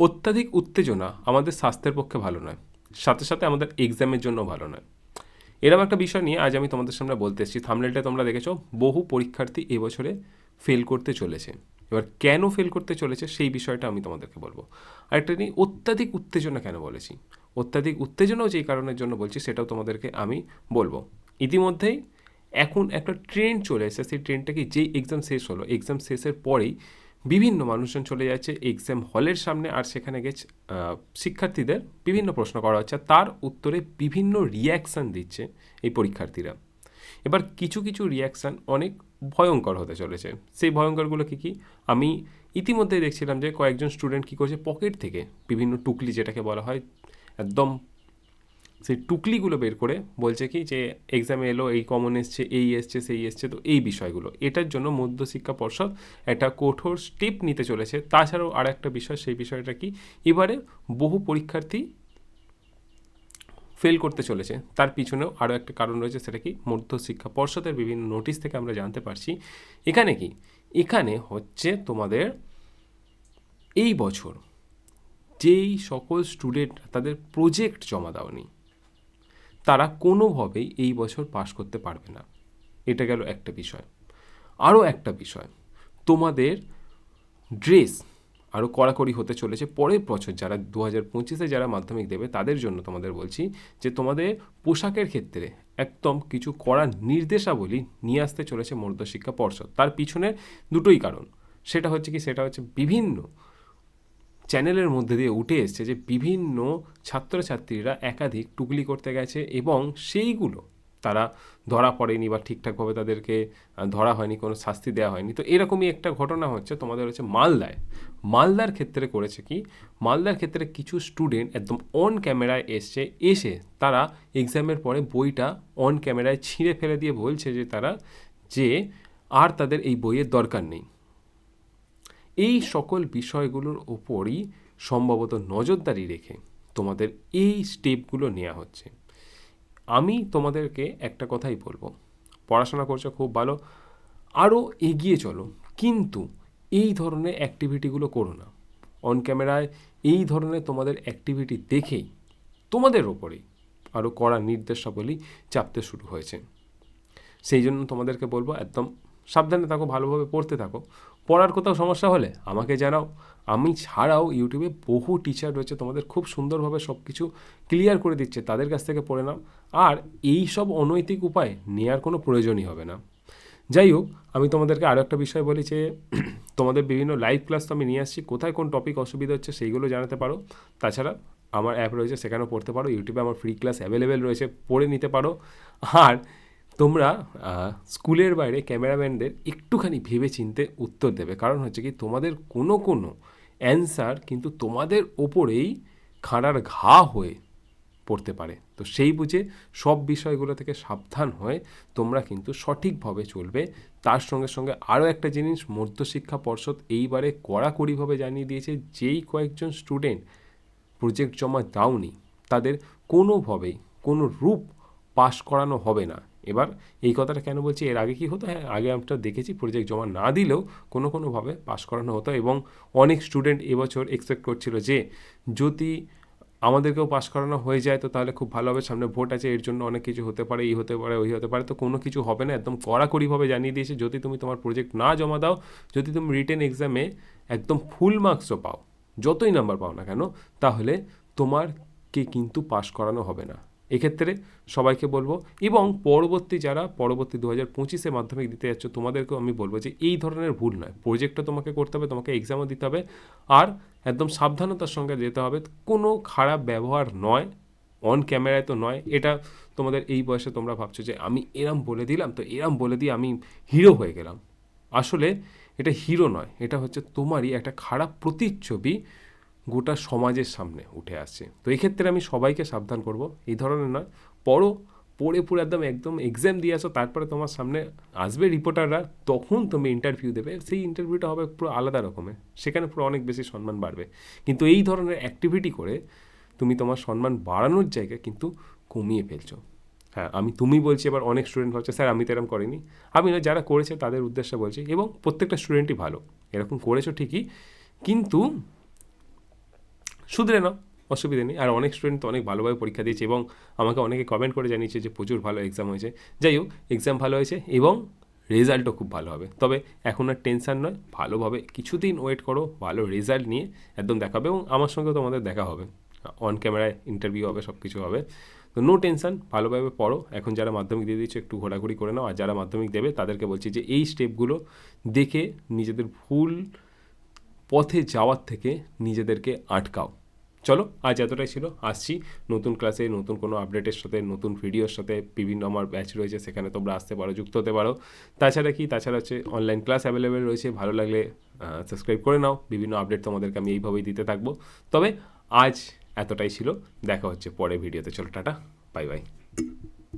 অত্যাধিক উত্তেজনা আমাদের স্বাস্থ্যের পক্ষে ভালো নয়, সাথে সাথে আমাদের এক্সামের জন্য ভালো নয়। এরকম একটা বিষয় নিয়ে আজ আমি তোমাদের সামনে বলতে এসেছি। থাম্বনেলটা তোমরা দেখেছো, বহু পরীক্ষার্থী এবছরে ফেল করতে চলেছে। এবার কেন ফেল করতে চলেছে সেই বিষয়টা আমি তোমাদেরকে বলবো। আরেকটা নিয়ে অত্যাধিক উত্তেজনা কেন বলেছি, অত্যাধিক উত্তেজনাও যেই কারণের জন্য বলছি সেটাও তোমাদেরকে আমি বলবো। ইতিমধ্যেই এখন একটা ট্রেন্ড চলে এসেছে, সেই ট্রেন্ডটা কি, যেই এক্সাম শেষ হলো, এক্সাম শেষের পরেই বিভিন্ন মানুষজন চলে যাচ্ছে এক্সাম হলের সামনে, আর সেখানে গিয়ে শিক্ষার্থীদের বিভিন্ন প্রশ্ন করা হচ্ছে, তার উত্তরে বিভিন্ন রিয়াকশান দিচ্ছে এই পরীক্ষার্থীরা। এবার কিছু কিছু রিয়াকশান অনেক ভয়ঙ্কর হতে চলেছে। সেই ভয়ঙ্করগুলো কী কী, আমি ইতিমধ্যে দেখছিলাম যে কয়েকজন স্টুডেন্ট কী করছে, পকেট থেকে বিভিন্ন টুকলি, যেটাকে বলা হয় একদম, সেই টুকলিগুলো বের করে বলছে কি যে এক্সামে এলো, এই কমন এসছে, এই এসছে, সেই এসছে, তো এই বিষয়গুলো, এটার জন্য মধ্যশিক্ষা পর্ষদ একটা কঠোর স্টেপ নিতে চলেছে। তাছাড়াও আর একটা বিষয়, সেই বিষয়টা কি, এবারে বহু পরীক্ষার্থী ফেল করতে চলেছে, তার পিছনেও আরও একটা কারণ রয়েছে। সেটা কি, মধ্যশিক্ষা পর্ষদের বিভিন্ন নোটিশ থেকে আমরা জানতে পারছি এখানে কি, এখানে হচ্ছে তোমাদের এই বছর যেই সকল স্টুডেন্ট তাদের প্রজেক্ট জমা দেওনি, তারা কোনোভাবেই এই বছর পাশ করতে পারবে না। এটা গেল একটা বিষয়। আরও একটা বিষয়, তোমাদের ড্রেস আরও কড়াকড়ি হতে চলেছে পরের বছর। যারা 2025-এ যারা মাধ্যমিক দেবে তাদের জন্য তোমাদের বলছি যে তোমাদের পোশাকের ক্ষেত্রে একদম কিছু কড়া নির্দেশাবলী নিয়ে আসতে চলেছে মধ্যশিক্ষা পর্ষদ। তার পিছনে দুটোই কারণ। সেটা হচ্ছে কি, সেটা হচ্ছে বিভিন্ন চ্যানেলের মধ্যে দিয়ে উঠে এসছে যে বিভিন্ন ছাত্রছাত্রীরা একাধিক টুকলি করতে গেছে এবং সেইগুলো তারা ধরা পড়েনি বা ঠিকঠাকভাবে তাদেরকে ধরা হয়নি, কোনো শাস্তি দেওয়া হয়নি। তো এরকমই একটা ঘটনা হচ্ছে তোমাদের হচ্ছে মালদায়। মালদার ক্ষেত্রে করেছে কি, মালদার ক্ষেত্রে কিছু স্টুডেন্ট একদম অন ক্যামেরায় এসে তারা এক্সামের পরে বইটা অন ক্যামেরায় ছিঁড়ে ফেলে দিয়ে বলছে যে তারা যে আর তাদের এই বইয়ের দরকার নেই। এই সকল বিষয়গুলোর ওপরই সম্ভবত নজরদারি রেখে তোমাদের এই স্টেপগুলো নেওয়া হচ্ছে। আমি তোমাদেরকে একটা কথাই বলবো, পড়াশোনা করছো খুব ভালো, আরও এগিয়ে চলো, কিন্তু এই ধরনের অ্যাক্টিভিটিগুলো করো না। অন ক্যামেরায় এই ধরনের তোমাদের অ্যাক্টিভিটি দেখেই তোমাদের ওপরেই আরও কড়া নির্দেশাবলী চাপতে শুরু হয়েছে। সেই জন্য তোমাদেরকে বলবো একদম সাবধানে থাকো, ভালোভাবে পড়তে থাকো। পড়ার কোথাও সমস্যা হলে আমাকে জানাও। আমি ছাড়াও ইউটিউবে বহু টিচার রয়েছে, তোমাদের খুব সুন্দরভাবে সব কিছু ক্লিয়ার করে দিচ্ছে, তাদের কাছ থেকে পড়ে নাও। আর এই সব অনৈতিক উপায় নেওয়ার কোনো প্রয়োজনই হবে না। যাই হোক, আমি তোমাদেরকে আরও একটা বিষয় বলি যে তোমাদের বিভিন্ন লাইভ ক্লাস তো আমি নিয়ে আসছি, কোথায় কোন টপিক অসুবিধা হচ্ছে সেইগুলো জানাতে পারো। তাছাড়া আমার অ্যাপ রয়েছে, সেখানেও পড়তে পারো। ইউটিউবে আমার ফ্রি ক্লাস অ্যাভেলেবেল রয়েছে, পড়ে নিতে পারো। আর তোমরা স্কুলের বাইরে ক্যামেরাম্যানদের একটুখানি ভেবে চিনতে উত্তর দেবে, কারণ হচ্ছে কি, তোমাদের কোনো কোনো অ্যান্সার কিন্তু তোমাদের ওপরেই খাঁড়ার ঘা হয়ে পড়তে পারে। তো সেই বুঝে সব বিষয়গুলো থেকে সাবধান হয়ে তোমরা কিন্তু সঠিকভাবে চলবে। তার সঙ্গে সঙ্গে আরও একটা জিনিস, মধ্যশিক্ষা পর্ষদ এইবারে কড়াকড়িভাবে জানিয়ে দিয়েছে, যেই কয়েকজন স্টুডেন্ট প্রজেক্ট জমা দাওনি তাদের কোনোভাবেই কোনো রূপ পাশ করানো হবে না। এবার এই কথাটা কেন বলছি, এর আগে কি হতো, হ্যাঁ আগে আমরা দেখেছি প্রজেক্ট জমা না দিলেও কোনোভাবে পাশ করানো হতো, এবং অনেক স্টুডেন্ট এবছর এক্সপেক্ট করছিল যে যদি আমাদেরকেও পাশ করানো হয়ে যায় তো তাহলে খুব ভালো হবে, সামনে ভোট আছে, এর জন্য অনেক কিছু হতে পারে, এই হতে পারে, ওই হতে পারে। তো কোনো কিছু হবে না, একদম কড়াকড়িভাবে জানিয়ে দিয়েছে, যদি তুমি তোমার প্রজেক্ট না জমা দাও, যদি তুমি রিটেন এক্সামে একদম ফুল মার্কসও পাও, যতই নাম্বার পাও না কেন, তাহলে তোমারকে কিন্তু পাশ করানো হবে না। এক্ষেত্রে সবাইকে বলবো, এবং যারা পরবর্তী 2025-এ মাধ্যমিক দিতে যাচ্ছ তোমাদেরকেও আমি বলবো যে এই ধরনের ভুল নয়, প্রজেক্টটা তোমাকে করতে হবে, তোমাকে এক্সামও দিতে হবে, আর একদম সাবধানতার সঙ্গে যেতে হবে। কোনো খারাপ ব্যবহার নয়, অন ক্যামেরায় তো নয়। এটা তোমাদের এই বয়সে তোমরা ভাবছো যে আমি এরম বলে দিলাম, তো এরম বলে দিয়ে আমি হিরো হয়ে গেলাম। আসলে এটা হিরো নয়, এটা হচ্ছে তোমারই একটা খারাপ প্রতিচ্ছবি গোটা সমাজের সামনে উঠে আসছে। তো এক্ষেত্রে আমি সবাইকে সাবধান করব, এই ধরনের নয়। পড়ে পুরো একদম একদম এক্সাম দিয়ে আসো, তারপরে তোমার সামনে আসবে রিপোর্টাররা, তখন তুমি ইন্টারভিউ দেবে, সেই ইন্টারভিউটা হবে পুরো আলাদা রকমের, সেখানে পুরো অনেক বেশি সম্মান বাড়বে। কিন্তু এই ধরনের অ্যাক্টিভিটি করে তুমি তোমার সম্মান বাড়ানোর জায়গায় কিন্তু কমিয়ে ফেলছো। হ্যাঁ, তুমি বলছি, এবার অনেক স্টুডেন্ট হচ্ছে স্যার আমি তো এরকম করিনি। আমি না, যারা করেছে তাদের উদ্দেশ্যে বলছি, এবং প্রত্যেকটা স্টুডেন্টই ভালো, এরকম করেছো ঠিকই, কিন্তু শুধরে নাও, অসুবিধা নেই। আর অনেক স্টুডেন্ট তো অনেক ভালোভাবে পরীক্ষা দিয়েছে এবং আমাকে অনেকে কমেন্ট করে জানিয়েছে যে প্রচুর ভালো এক্সাম হয়েছে। যাই হোক, এক্সাম ভালো হয়েছে এবং রেজাল্টও খুব ভালো হবে। তবে এখন আর টেনশান নয়, ভালোভাবে কিছুদিন ওয়েট করো, ভালো রেজাল্ট নিয়ে একদম দেখা হবে এবং আমার সঙ্গেও তোমাদের দেখা হবে, অন ক্যামেরায় ইন্টারভিউ হবে, সব কিছু হবে। তো নো টেনশান, ভালোভাবে পড়ো। এখন যারা মাধ্যমিক দিয়ে দিচ্ছ একটু ঘোরাঘুরি করে নাও, আর যারা মাধ্যমিক দেবে তাদেরকে বলছি যে এই স্টেপগুলো দেখে নিজেদের ভুল পথে যাওয়ার থেকে নিজেদেরকে আটকাও। চলো, আজ এতটাই ছিল। আসছি নতুন ক্লাসে, নতুন কোনো আপডেটের সাথে, নতুন ভিডিওর সাথে। বিভিন্ন আমার ব্যাচ রয়েছে, সেখানে তোমরা আসতে পারো, যুক্ত হতে পারো। তাছাড়া হচ্ছে অনলাইন ক্লাস অ্যাভেলেবেল রয়েছে, ভালো লাগলে সাবস্ক্রাইব করে নাও। বিভিন্ন আপডেট তোমাদেরকে আমি এইভাবেই দিতে থাকবো। তবে আজ এতটাই ছিল, দেখা হচ্ছে পরের ভিডিওতে। চলো, টাটা, বাই বাই।